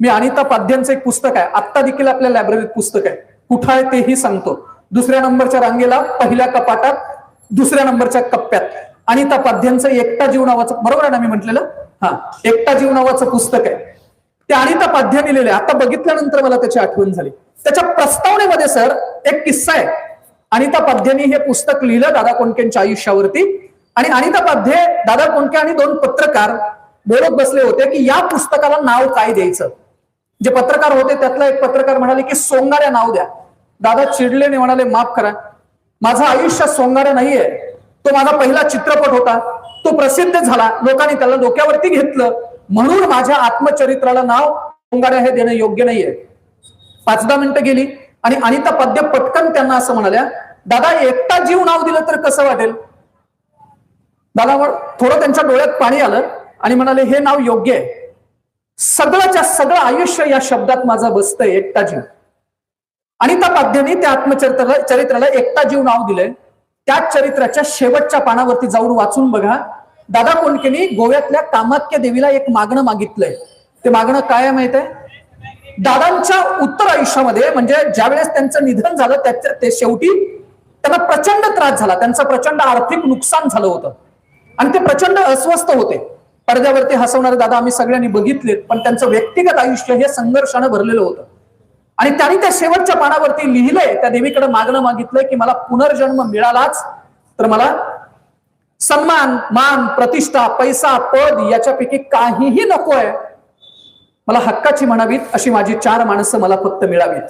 मी अनिता पाध्यांचं एक पुस्तक आहे, आत्ता देखील आपल्या लायब्ररीत पुस्तक आहे, कुठं आहे तेही सांगतो. 2ऱ्या नंबरच्या रांगेला, पहिल्या कपाटात, 2ऱ्या नंबरच्या कप्प्यात अनिता पाध्यांचं एकटा जीव नावाचं, बरोबर आहे ना मी म्हटलेलं? हा, एकटा जीव नावाचं पुस्तक आहे. ते अनिता पाध्याने लिहिलंय. आता बघितल्यानंतर मला त्याची आठवण झाली. त्याच्या प्रस्तावनेमध्ये सर एक किस्सा आहे. अनिता पाध्याने हे पुस्तक लिहिलं दादा कोंडकेंच्या आयुष्यावरती, आणि अनिता पाध्ये, दादा कोंडके आणि 2 पत्रकार बोलत बसले होते की या पुस्तकाला नाव काय द्यायचं. जे पत्रकार होते त्यातला एक पत्रकार म्हणाले की सोंगाड्या नाव द्या. दादा चिडलेने म्हणाले, माफ करा, माझं आयुष्य सोंगाड्या नाहीये, तो माझा पहिला चित्रपट होता, तो प्रसिद्ध झाला, लोकांनी त्याला डोक्यावरती घेतलं, म्हणून माझ्या आत्मचरित्राला नाव सोंगाड्या हे देणं योग्य नाहीये. 5-10 मिनिटं गेली आणि अनिता पाध्य पटकन त्यांना असं म्हणाल्या, दादा एकटा जीव नाव दिलं तर कसं वाटेल? दादावर थोडं त्यांच्या डोळ्यात पाणी आलं आणि म्हणाले, हे नाव योग्य आहे, सगळंच्या सगळं आयुष्य या शब्दात माझं बसतंय, एकटा जीव. अनिता पाध्याने त्या आत्मचरित्राला एकटा जीव नाव दिलंय. त्या चरित्राच्या शेवटच्या पानावरती जाऊन वाचून बघा, दादा कोंडकेंनी गोव्यातल्या कामाख्या देवीला एक मागणं मागितलंय. ते मागणं काय आहे माहित आहे? दादांच्या उत्तर आयुष्यामध्ये, म्हणजे ज्यावेळेस त्यांचं निधन झालं ते शेवटी त्यांना प्रचंड त्रास झाला, त्यांचं प्रचंड आर्थिक नुकसान झालं होतं आणि ते प्रचंड अस्वस्थ होते. पडद्यावरती हसवणारे दादा आम्ही सगळ्यांनी बघितलेत, पण त्यांचं व्यक्तिगत आयुष्य हे संघर्षानं भरलेलं होतं. आणि त्यांनी त्या शेवटच्या पानावरती लिहिलंय, त्या देवीकडे मागणं मागितलंय की मला पुनर्जन्म मिळालाच तर मला सन्मान, मान, प्रतिष्ठा, पैसा, पद याच्यापैकी काहीही नकोय, मला हक्काची म्हणावीत अशी माझी 4 माणसं मला फक्त मिळावीत.